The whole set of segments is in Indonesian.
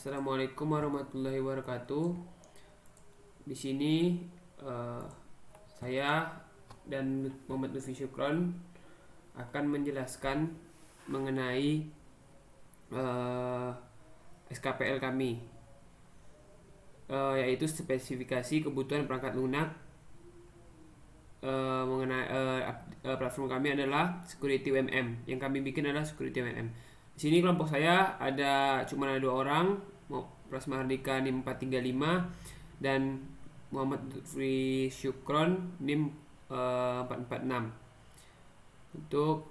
Assalamualaikum warahmatullahi wabarakatuh. Di sini saya dan Muhammad Lutfi Syukron akan menjelaskan mengenai SKPL kami, yaitu spesifikasi kebutuhan perangkat lunak. Mengenai platform kami adalah Security UMM. Yang kami bikin adalah Security UMM. Di sini kelompok saya cuma ada 2 orang, Pras Mahardika NIM 435 dan Muhammad Lutfi Syukron NIM 446. Untuk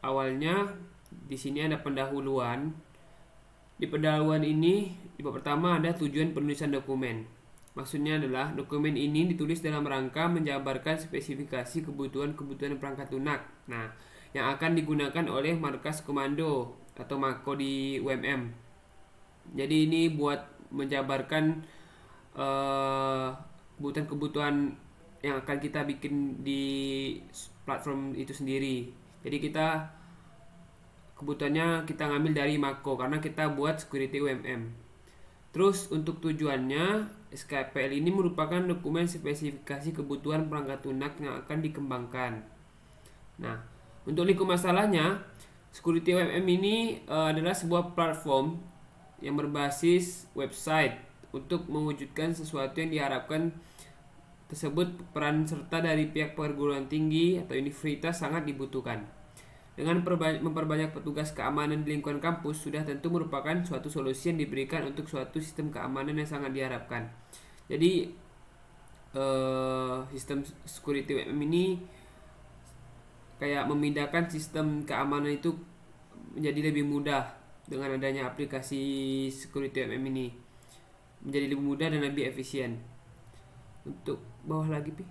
awalnya di sini ada pendahuluan. Di pendahuluan ini di bab pertama ada tujuan penulisan dokumen. Maksudnya adalah dokumen ini ditulis dalam rangka menjabarkan spesifikasi kebutuhan perangkat lunak. Nah, yang akan digunakan oleh markas komando atau mako di UMM. Jadi ini buat menjabarkan kebutuhan-kebutuhan yang akan kita bikin di platform itu sendiri. Jadi kebutuhannya kita ngambil dari mako karena kita buat security UMM. Terus untuk tujuannya, SKPL ini merupakan dokumen spesifikasi kebutuhan perangkat lunak yang akan dikembangkan. Nah, untuk lingkup masalahnya, Security UMM ini adalah sebuah platform yang berbasis website. Untuk mewujudkan sesuatu yang diharapkan tersebut, peran serta dari pihak perguruan tinggi atau universitas sangat dibutuhkan. Dengan memperbanyak petugas keamanan di lingkungan kampus sudah tentu merupakan suatu solusi yang diberikan untuk suatu sistem keamanan yang sangat diharapkan. Jadi sistem security UMM ini kayak memindahkan sistem keamanan itu menjadi lebih mudah dengan adanya aplikasi security UMM ini. Menjadi lebih mudah dan lebih efisien. Untuk bawah lagi, Pi.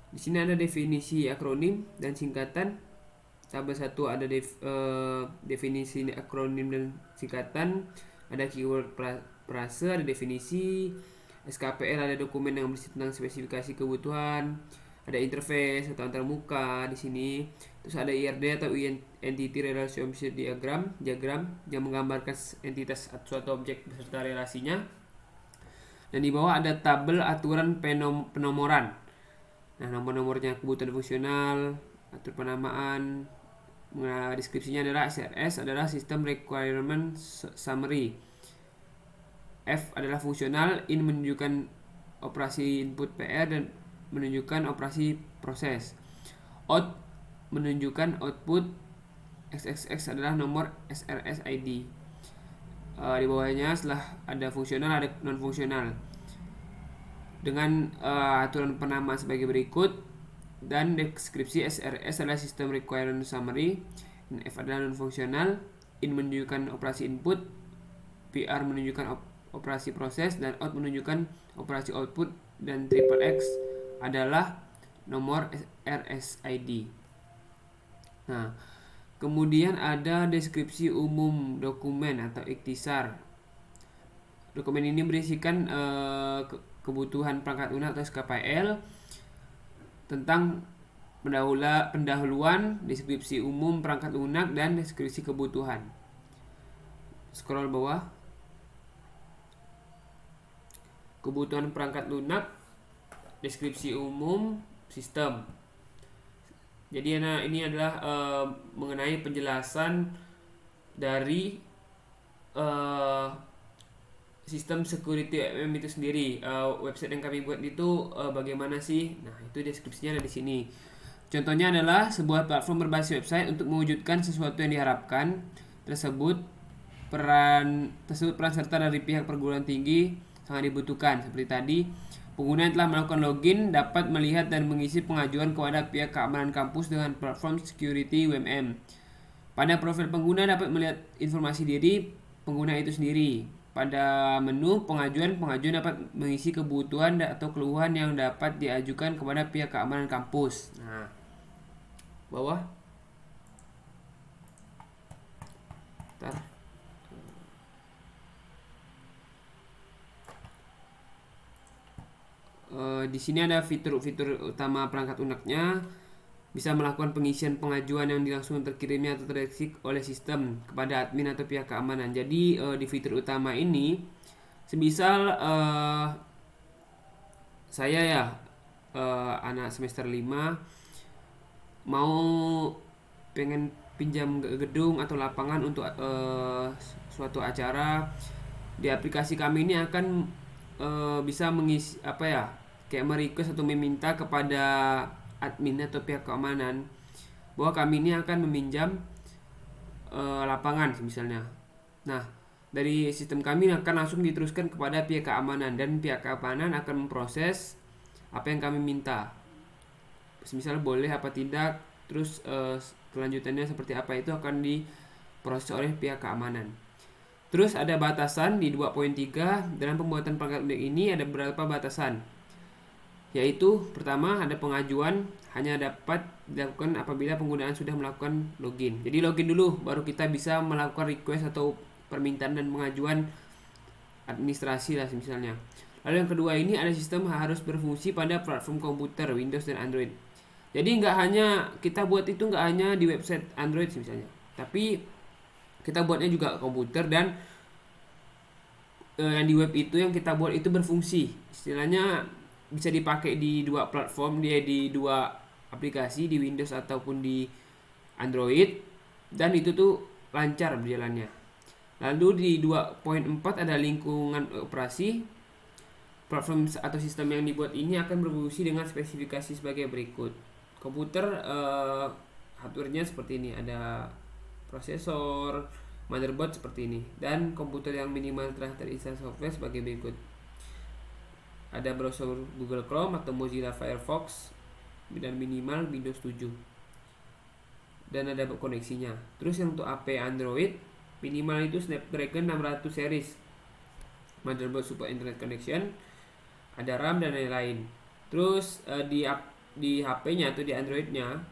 Di sini ada definisi akronim dan singkatan. Tabel 1 ada definisi akronim dan singkatan. Ada keyword frase, ada definisi. SKPL ada dokumen yang berisi tentang spesifikasi kebutuhan. Ada interface atau antarmuka di sini. Terus ada IRD atau Entity Relationship Diagram yang menggambarkan entitas suatu objek beserta relasinya. Dan di bawah ada tabel aturan penomoran. Nah, nomor-nomornya kebutuhan fungsional, atur penamaan, deskripsinya adalah SRS adalah System Requirement Summary. F adalah fungsional, in menunjukkan operasi input PR dan menunjukkan operasi proses. Out menunjukkan output, XXX adalah nomor SRS ID. Di bawahnya setelah ada fungsional ada non fungsional. Dengan aturan penamaan sebagai berikut, dan deskripsi SRS adalah System Requirement Summary, dan F adalah non-fungsional, in menunjukkan operasi input, PR menunjukkan operasi proses, dan out menunjukkan operasi output, dan triple X adalah nomor RSID. Nah, kemudian ada deskripsi umum dokumen atau ikhtisar. Dokumen ini berisikan kebutuhan perangkat lunak atau SKPL tentang pendahuluan, deskripsi umum perangkat lunak, dan deskripsi kebutuhan. Scroll bawah. Kebutuhan perangkat lunak, deskripsi umum, sistem. Jadi ini adalah mengenai penjelasan dari sistem security UMM itu sendiri. Website yang kami buat itu bagaimana sih? Nah, itu deskripsinya ada di sini. Contohnya adalah sebuah platform berbasis website untuk mewujudkan sesuatu yang diharapkan tersebut. Peran serta dari pihak perguruan tinggi sangat dibutuhkan. Seperti tadi, pengguna yang telah melakukan login dapat melihat dan mengisi pengajuan kepada pihak keamanan kampus dengan platform security UMM. Pada profil pengguna dapat melihat informasi diri pengguna itu sendiri. Pada menu pengajuan dapat mengisi kebutuhan atau keluhan yang dapat diajukan kepada pihak keamanan kampus. Nah, bawah. Di sini ada fitur-fitur utama perangkat lunaknya. bisa melakukan pengisian pengajuan yang langsung terkirimnya atau terdeteksi oleh sistem kepada admin atau pihak keamanan. Jadi di fitur utama ini, semisal saya ya anak semester 5 mau pengen pinjam gedung atau lapangan untuk suatu acara, di aplikasi kami ini akan bisa mengisi apa ya, kayak merequest atau meminta kepada admin atau pihak keamanan bahwa kami ini akan meminjam lapangan misalnya. Nah, dari sistem kami akan langsung diteruskan kepada pihak keamanan, dan pihak keamanan akan memproses apa yang kami minta. Misal boleh apa tidak, terus kelanjutannya seperti apa, itu akan diproses oleh pihak keamanan. Terus ada batasan di 2.3 dalam pembuatan perangkat lunak ini, ada beberapa batasan. Yaitu pertama, ada pengajuan hanya dapat dilakukan apabila penggunaan sudah melakukan login. Jadi login dulu baru kita bisa melakukan request atau permintaan dan pengajuan administrasi lah misalnya. Lalu yang kedua ini, ada sistem harus berfungsi pada platform komputer Windows dan Android. Jadi nggak hanya kita buat itu, nggak hanya di website Android misalnya, tapi kita buatnya juga komputer, dan yang di web itu yang kita buat itu berfungsi. Istilahnya bisa dipakai di dua platform, dia di dua aplikasi, di Windows ataupun di Android, dan itu tuh lancar berjalannya. Lalu di 2.4 ada lingkungan operasi. Platform atau sistem yang dibuat ini akan berfungsi dengan spesifikasi sebagai berikut. Komputer hardware-nya seperti ini, ada prosesor, motherboard seperti ini, dan komputer yang minimal telah terinstall software sebagai berikut. Ada browser Google Chrome atau Mozilla Firefox, dan minimal Windows 7, dan ada koneksinya. Terus yang untuk AP Android minimal itu Snapdragon 600 series, motherboard support internet connection, ada RAM dan lain-lain. Terus di HP-nya atau di Android-nya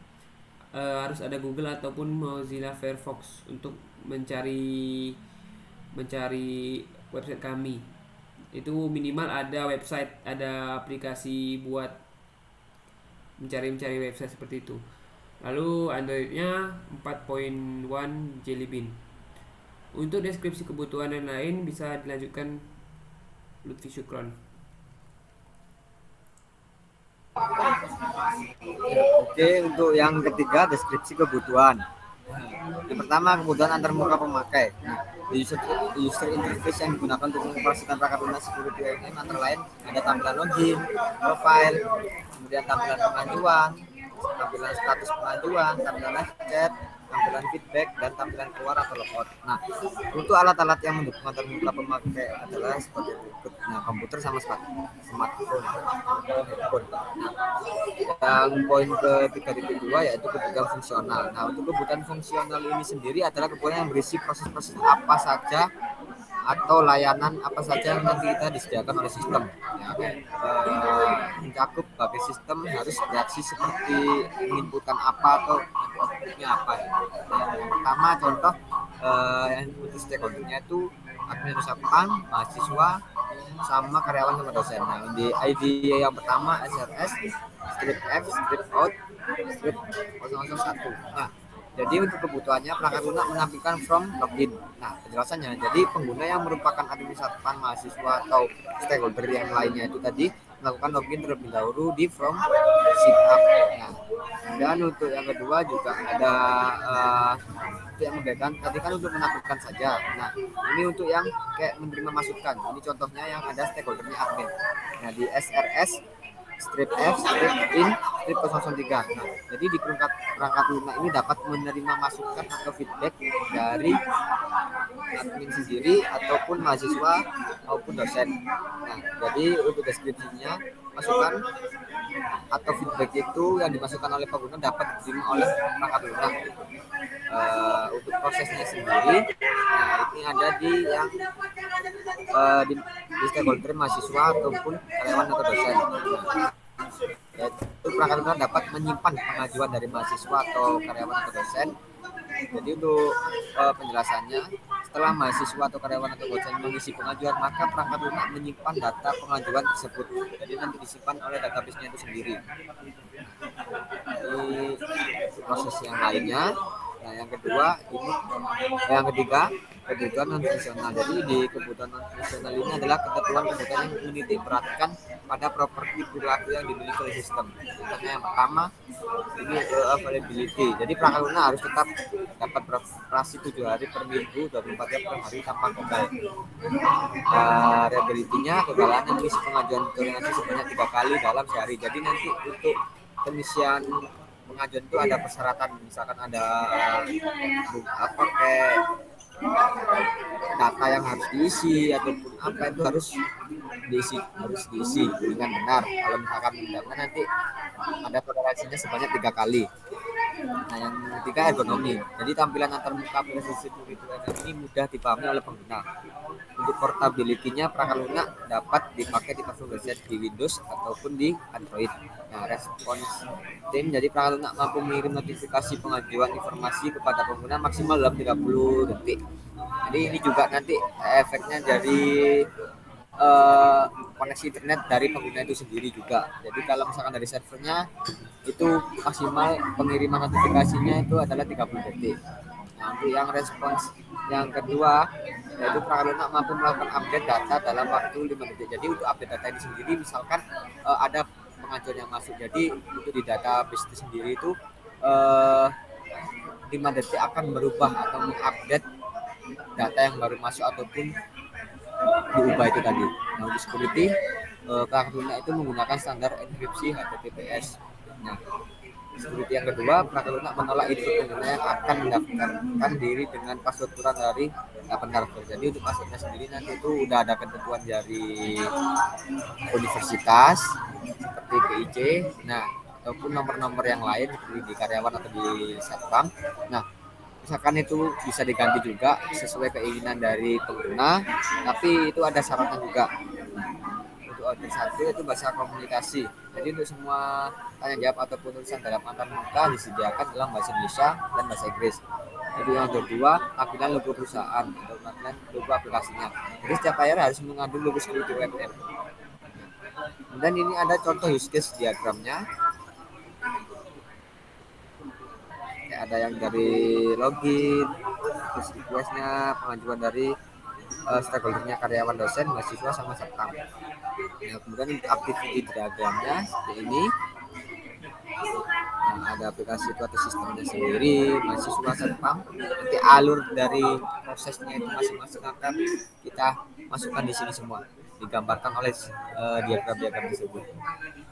harus ada Google ataupun Mozilla Firefox untuk mencari website kami. Itu minimal ada website, ada aplikasi buat mencari website seperti itu. Lalu Android-nya 4.1 Jelly Bean. Untuk deskripsi kebutuhan yang lain bisa dilanjutkan Lutfi Syukron. Oke, untuk yang ketiga, deskripsi kebutuhan. Yang pertama, kebutuhan antarmuka pemakai. Di user interface yang digunakan untuk mengoperasikan perangkat lunak security IM antara lain ada tampilan login, profile, kemudian tampilan pengajuan, tampilan status pengajuan, tampilan live chat, tampilan feedback, dan tampilan keluar atau logout. Nah, untuk alat-alat yang mendukung antarmuka pemakai adalah seperti berikut. Nah, komputer sama smartphone, handphone. Yang poin ke 3.2 yaitu kebutuhan fungsional. Nah, untuk kebutuhan fungsional ini sendiri adalah kebutuhan yang berisi proses-proses apa saja atau layanan apa saja yang nanti kita disediakan oleh sistem. Ya, mencakup bagi sistem harus bereaksi seperti menginputkan apa atau outputnya apa. Yang pertama contoh yang untuk stakeholdernya itu admin usapan, mahasiswa, sama karyawan sama dosen. Nah, di ID yang pertama SRS, script F, script out, script 001. Nah, jadi untuk kebutuhannya perangkat lunak menampilkan from login. Nah, penjelasannya, jadi pengguna yang merupakan administrator, mahasiswa atau stakeholder yang lainnya itu tadi melakukan login terlebih dahulu di from setup. Nah, dan untuk yang kedua juga ada yang membedakan tadi kan untuk menakutkan saja. Nah, ini untuk yang kayak menerima masukan. Ini contohnya yang ada stakeholdernya admin. Nah, di SRS strip F, strip in, strip 003. Nah, jadi di perangkat lunak ini dapat menerima masukan atau feedback dari admin sendiri ataupun mahasiswa maupun dosen. Nah, jadi untuk deskripsinya, masukan atau feedback itu yang dimasukkan oleh pengguna dapat diterima oleh perangkat lunak. Untuk prosesnya sendiri, nah ini ada di yang di stakeholder mahasiswa ataupun karyawan atau dosen. Yaitu perangkat lunak dapat menyimpan pengajuan dari mahasiswa atau karyawan atau dosen. Jadi untuk penjelasannya Setelah mahasiswa atau karyawan atau dosen mengisi pengajuan, maka perangkat lunak menyimpan data pengajuan tersebut. Jadi nanti disimpan oleh database-nya itu sendiri. Ini proses yang lainnya. Nah, yang kedua ini, yang ketiga kebutuhan non fungsional. Jadi di kebutuhan non fungsional ini adalah kebutuhan yang menitik beratkan pada properti perilaku yang dimiliki oleh sistem. Contohnya yang pertama ini availability. Jadi perangkat lunak harus tetap dapat beroperasi 7 hari per minggu, 24 jam per hari tanpa gagal. Reliability-nya kegagalan mengisi pengajuan toleransi sebanyak 3 kali dalam sehari. Jadi nanti untuk pengisian pengajuan itu ada persyaratan, misalkan ada apa kayak data yang harus diisi ataupun apa itu harus diisi dengan benar. Kalau misalkan tidak benar nanti ada toleransinya sebanyak 3 kali. Nah, yang ketiga ergonomi. Jadi tampilan antar muka aplikasi security ini mudah dipahami oleh pengguna. Untuk portability-nya perangkat lunak dapat dipakai di platform website di Windows ataupun di Android. Nah, response time, jadi perangkat lunak mampu mengirim notifikasi pengajuan informasi kepada pengguna maksimal dalam 30 detik. Jadi ini juga nanti efeknya dari koneksi internet dari pengguna itu sendiri juga. Jadi kalau misalkan dari servernya itu maksimal pengiriman notifikasinya itu adalah 30 detik. Nah, untuk yang respons yang kedua yaitu perangkat lunak mampu melakukan update data dalam waktu 5 detik. Jadi untuk update data ini sendiri misalkan ada pengajuan yang masuk. Jadi untuk di database itu sendiri itu 5 detik akan berubah atau mengupdate data yang baru masuk ataupun diubah itu tadi. Nah, untuk security perangkat lunak itu menggunakan standar enkripsi HTTPS. Nah, security yang kedua, perangkat lunak menolak input pengguna yang akan mendaftarkan diri dengan password kurang dari 8 karakter. Jadi untuk passwordnya sendiri nanti itu udah ada ketentuan dari universitas seperti PIC, nah ataupun nomor-nomor yang lain seperti di karyawan atau di satpam. Nah, misalkan itu bisa diganti juga sesuai keinginan dari pengguna, tapi itu ada syaratnya juga. Untuk order 1 itu bahasa komunikasi. Jadi untuk semua tanya jawab ataupun tulisan dalam antar muka disediakan dalam bahasa Indonesia dan bahasa Inggris. Jadi yang kedua, tampilan logo perusahaan atau tampilan logo aplikasinya. Jadi setiap layar harus mengandung logo security WebM. Dan ini ada contoh use case diagramnya. Kayak ada yang dari login, terus requestnya, pengajuan dari stakeholdernya karyawan, dosen, mahasiswa sama satpam. Nah, kemudian untuk activity diagramnya seperti ini. Nah, ada aplikasi itu atau sistemnya sendiri, mahasiswa satpam. Nanti alur dari prosesnya itu masing-masing akan kita masukkan di sini semua, digambarkan oleh diagram-diagram tersebut.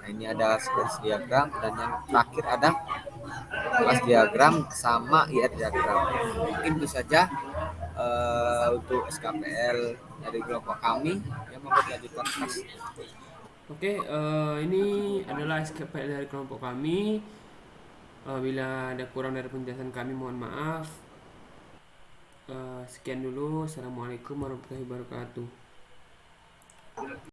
Nah, ini ada sequence diagram dan yang terakhir ada kelas diagram sama IR diagram. Mungkin itu saja untuk SKPL dari kelompok kami yang mau dilanjutkan. Oke, ini adalah SKPL dari kelompok kami. Bila ada kurang dari penjelasan kami, mohon maaf. Sekian dulu. Assalamualaikum warahmatullahi wabarakatuh.